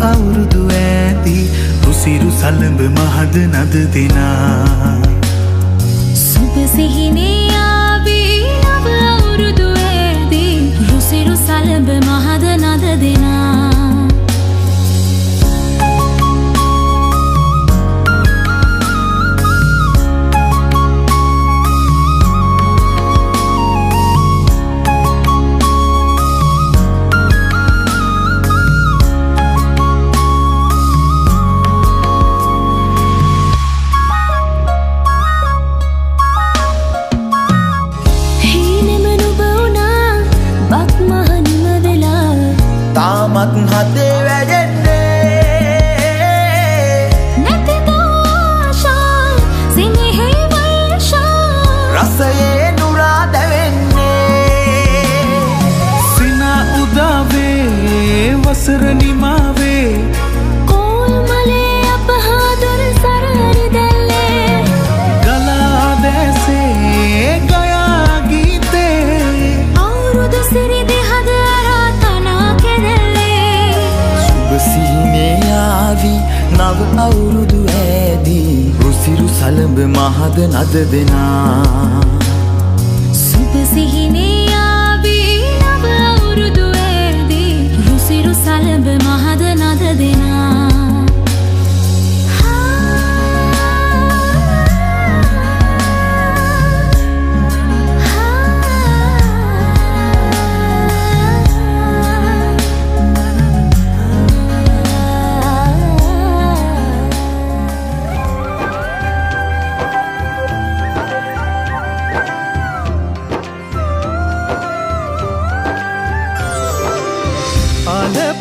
අවුරුදු ඇති උසිරු සලඹ මහද නද දෙනා සුබ සිහිනේ ආවේ නව අවුරුදු ඇති උසිරු සලඹ මහද නද දෙනා මත් හදේ වැජෙන්නේ නැතිද ආශා සිනහේ වර්ෂා රසයේ නුරා දැවෙන්නේ සින උදාවේ වසර නිමාවේ කෝල්මලේ අපහාදුර සරහරි දැල්ලේ ගලා දැසේ ගයා ගීතේ අවුරුදු සිරි දෙහද නව අවුරුදු ඇදී රුසිරු සලඹ මහද නද දෙනා සුබ සිහිනේ ආවේ නව අවුරුදු ඇදී රුසිරු සලඹ මහද නද දෙනා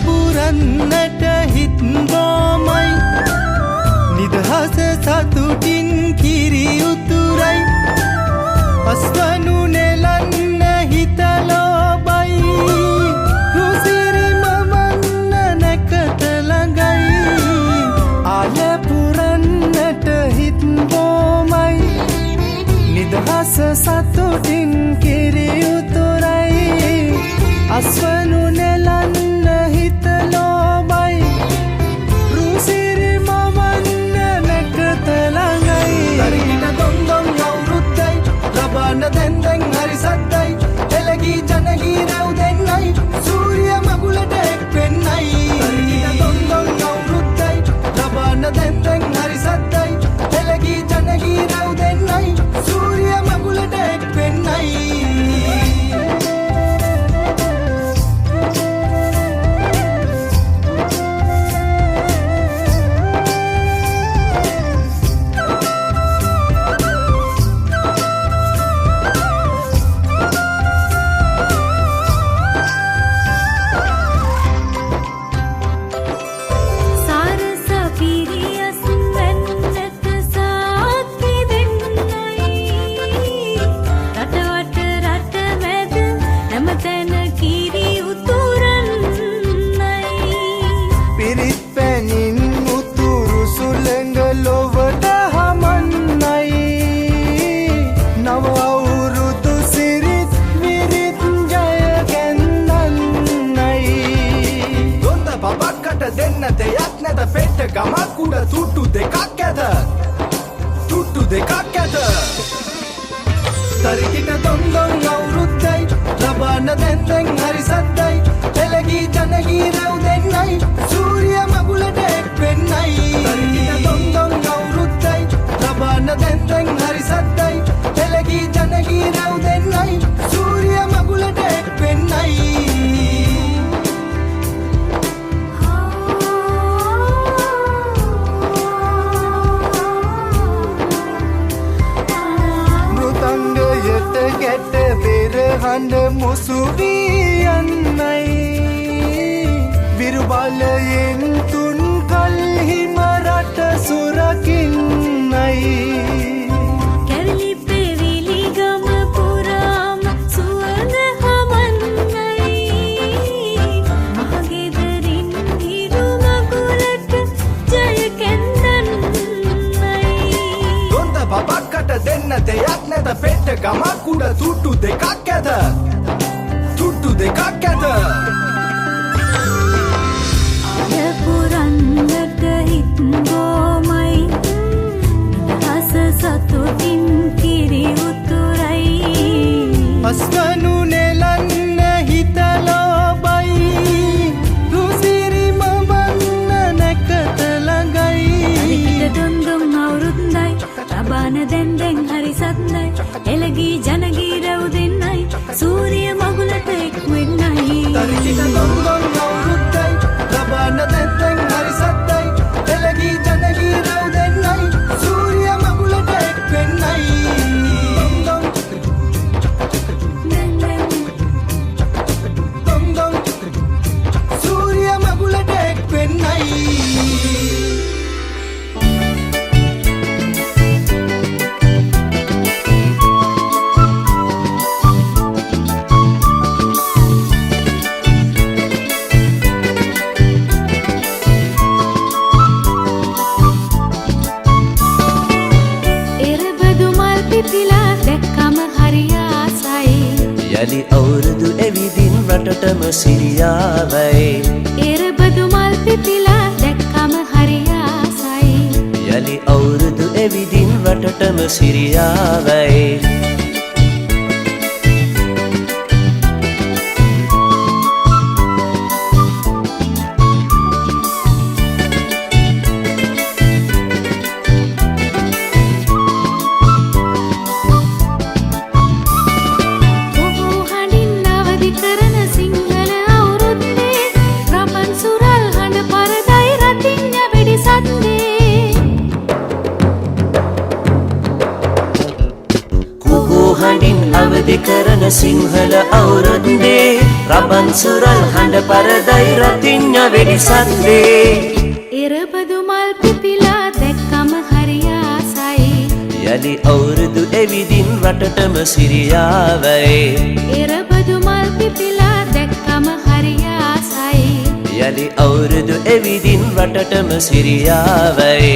පුරන්නට හිත් බොමයි නිදහස සතුටින් කිරි උතුරයි අස්වනු නෙලන්න හිත ලෝබයි රුසිරි මවන්න නැකත ළඟයි ආල පුරන්නට හිත් බොමයි නිදහස සතුටින් කිරි උතුරයි අස්වනු නෙලන්න දැන්දැන් හරි සද්දයි එලගී ජනගී රැව් දෙන්නයි සූරිය මගුලට එක් වෙන්නයි දොන්දොන් අවුරුද්දයි ලබාන දැන්දැන් හරි සද්දයි එලගී ජනගී රැව් දෙන්නයි සූරිය මගුලට එක් වෙන්නයි ගමක් උඩ තුට්ටු දෙකක් ඇත තුට්ටු දෙකක් ඇත තරිකිට දොන්දොන් අවුරුද්දයි ලබාන දැන්දැන් හරි සද්දයි එලගී ජනගී රැව් දෙන්නයි සූරිය මගුලට එක් වෙන්නයි තරිකිට දොන්දොන් අවුරුද්දයි ලබාන දැන්දැන් හරි සද්දයි එලගී ජනගී රැව් දෙන්නයි සූරිය මගුලට එක් වෙන්නයි ගැට ගැට පෙරහඬ මුසු වී යන්නයි විරුබලයෙන් තුන් කල්හිම රට සුරකින්නයි කැවිලි පෙවිලි ගම පුරාම සුවඳ හමන්නයි මහගෙදරින් හිරු මගුලට ජය කැන්දන්නයි ගොන්ද බබක්කට දෙන්න දෙයක් නැත පෙට්ට ගමක් උඩ තුට්ටු දෙකක් ඇත තුට්ටු දෙකක් ඇත පුරන්නට හිත් ගෝමයි හස සතුටින් කිරි උතුරයි අස්වනු නෙලන්න හිතලෝබයි රුසිරිම වන්න නැකත ළඟයි අලිපිට දොන්දොන් අවුරුද්දයි රබාන දැන් දැන් හරි සත්නයි එළගී ජනගී රැව් දෙන්නයි සූරිය මගුලට එක් වෙන්නයි තරිකිට දොන්දොන් අවුරුද්දයි රබාන දැන් දැන් හරි සත්නයි එළගී ජනගී රැව් දෙන්නයි සූරිය මගුලට එක් වෙන්නයි දොන්දොන් සූරිය මගුලට එක් වෙන්නයි පිපිලා දැක්කම හරි ආසයි යලි අවුරුදු එවිදින් රටටම සිරියාවයි එරබදු මල් පිපිලා දැක්කම හරි ආසයි යලි අවුරුදු එවිදින් රටටම සිරියාවයි හඬින් අවදි කරන සිංහල අවුරුද්දේ රබන් සුරල් හඬ පරදයි රතිඤ්ඤ වෙඩි සද්දේ එරබදු මල් පිපිලා දැක්කම හරි ආසයි යලි අවුරුදු එවිදින් රටටම සිරියාවයි එරබදු මල් පිපිලා දැක්කම හරි ආසයි යලි අවුරුදු එවිදින් රටටම සිරියාවයි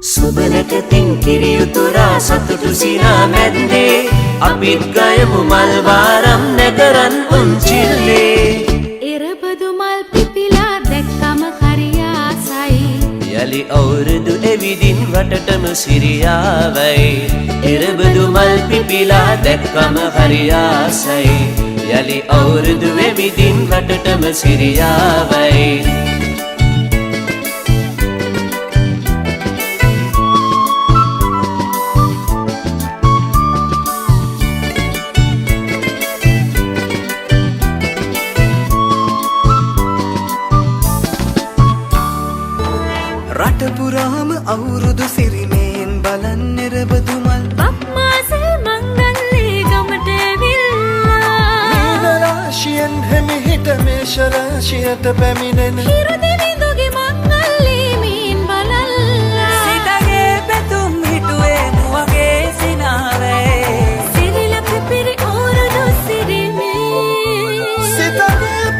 සුබනකතින් කිරි උතුරා සතුටු සිනා මැද්දේ අපිත් ගයමු මල් වාරම් නැකරන් උන්චිල්ලේ එරබදු මල් පිපිලා දැක්කම හරි ආසයි යලි අවුරුදු එවිදින් රටටම සිරියාවයි එරබදු මල් පිපිලා දැක්කම හරි ආසයි යලි අවුරුදු එවිදින් රටටම සිරියාවයි රටපුරාම අවුරුදු සිරිමයෙන් බලන් එරබදු මල් බක්මාසේ මංගල්ලේ ගමට ඇවිල්ලා රාශියෙන් හැමිහිට මේෂ රාශියට පැමිණෙන හිරුදිවිදුගේ මංගල්ලේ මීන් බලල්ලා සිතගේ පැතුම් හිටුවේ මුවගේ සිනාවේ සිරිලක පිරි අවුරුදු සිරිමේ සිතගේ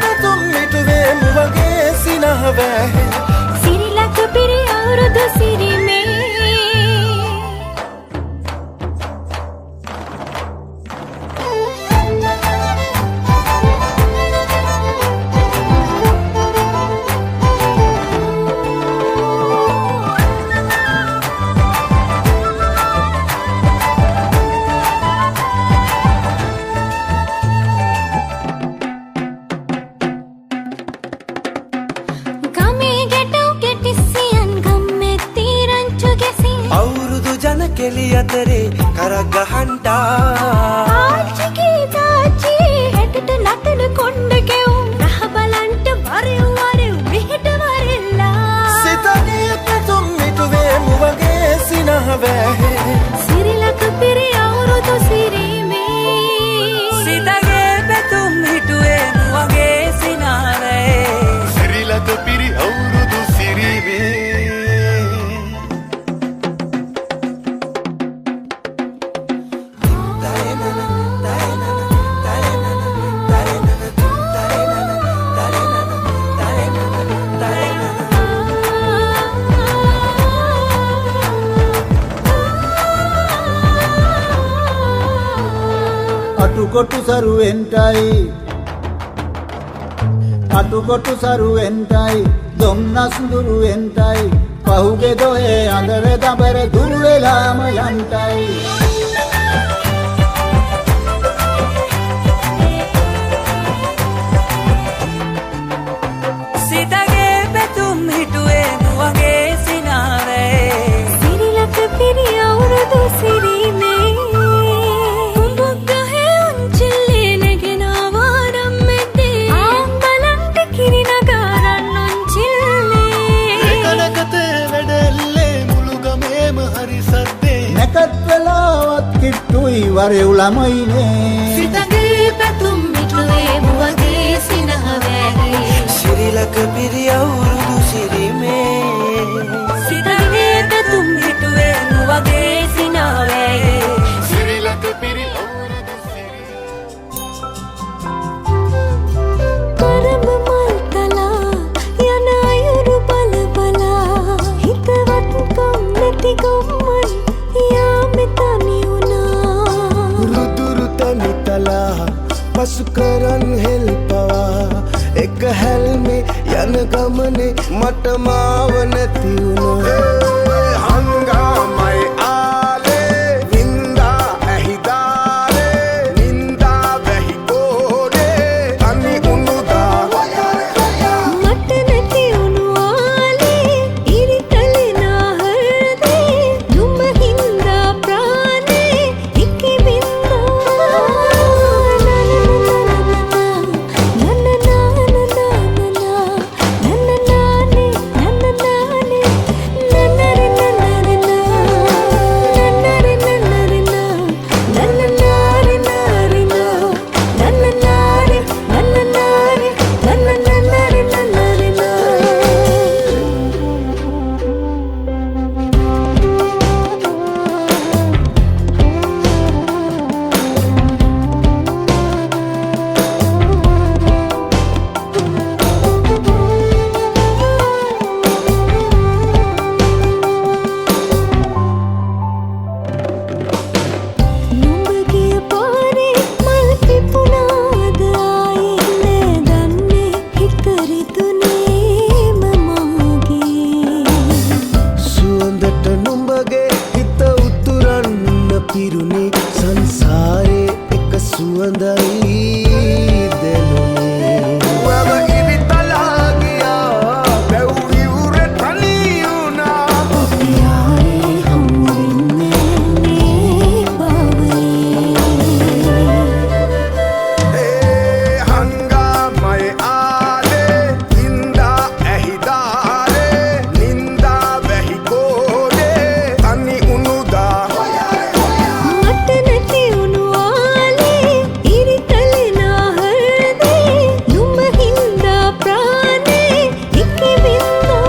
පැතුම් හිටුවේ මුවගේ සිනහවෑ සිරිලක පිරි අවුරුදු සිරිමේ අටුකොටු සරුවෙන්ටයි අටුකොටු සරුවෙන්ටයි දොම්නස් දුරුවෙන්ටයි පහුගේ දොයේ අඳර දබර දුර වෙලාම යන්ටයි සිතගේ පැතුම් හිටුවේ නුවගේ සිනාවේ සිරිලක පිරි අවුරුදු සිරීමේ උඹක් ගහේ උන්චිල්ලේ නැගෙන ආවාරම් මෙද්දේ ආම් බලන්ට කිරි නගාරන් උන්චිල්ලේ එකනකතේ වැඩෙල්ලේ මුළු ගමේම හරි සද්දේ නැකත් වෙලාවත් කිට්ටුයි වරෙව් ළමයිනේ සිතගේ පැතුම් හිටුවේ නුවගේ සිනාවේ සිරිලක පිරි අවුරුදු සිරිමේ සිතගේ පැතුම් හිටුවේ නුවගේ සිනාවේ සිරිලක පිරි කරඹ මල් තලා යන අයුරු බල බලා හිතවත්කම් නැති ගොම්මන් යාමෙ තනි වුණා රුදුරු තනිතලා පසු කරන් හෙල්පවා එක හැල්මේ යන ගමනේ මට මාව නැති වුණා හංගාමයි ආලේ නින්දා ඇහිදාලේ නින්දා වැහි කෝඩේ අනි උනුදා මට නැති වුණු ආලේ ඉරිතලේ නාහරදේ දුම හින්දා ප්‍රාණේ ඉකි බින්දා නුඹගේ පාරේ මල් පිපුණාද ආයේ දන්නේ හිත රිදුනේම මාගේ සුවඳට නුඹගේ හිත උතුරන්න පිරුණේ සංසාරේ එක සුවඳයි දැනුනේ වව ඉරිතලා ගියා බැව් ඉවුරේ තනි වුණා යාරේ හම්බෙන්නේ ඒ හංගාමයි ආලේ නින්දා ඇහිදාලේ නින්දා වැහි කෝඩේ තනි උනුදා මට නැති වුණු ආලේ ඉරිතලේ නාහරදේ දුම හින්දා ප්‍රාණේ ඉකි බින්දා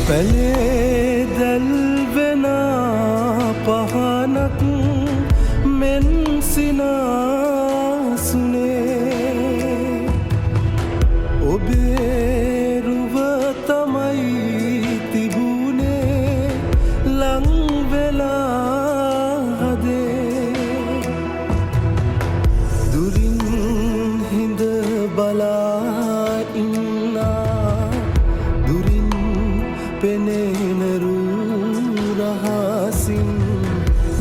පැලේ දැල්වෙන පහනක් මෙන් සිනාසුනේ ඔබේ රුව තමයි තිබුණේ ලං වෙලා හදේ දුරින් හිඳ බලා ඉන්නා දුරින් පෙනෙන රූ රහසින්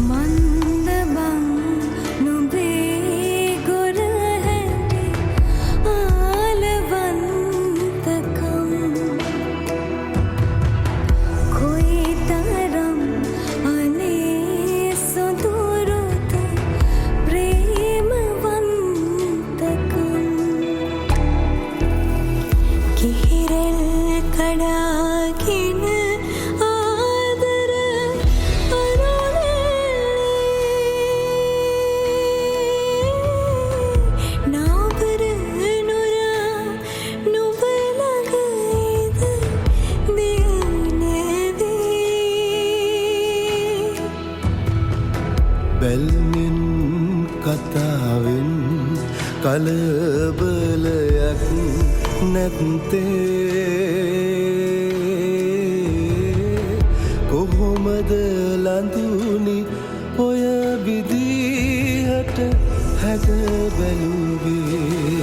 මන්ද බං නුඹේ මෙන් කතාවෙන් කලබලයක් නැත්තේ කොහොමද ලඳුනි ඔය විදිහට හැද බැලුවේ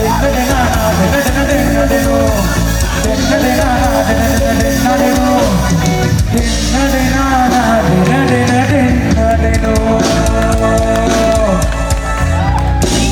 Okay.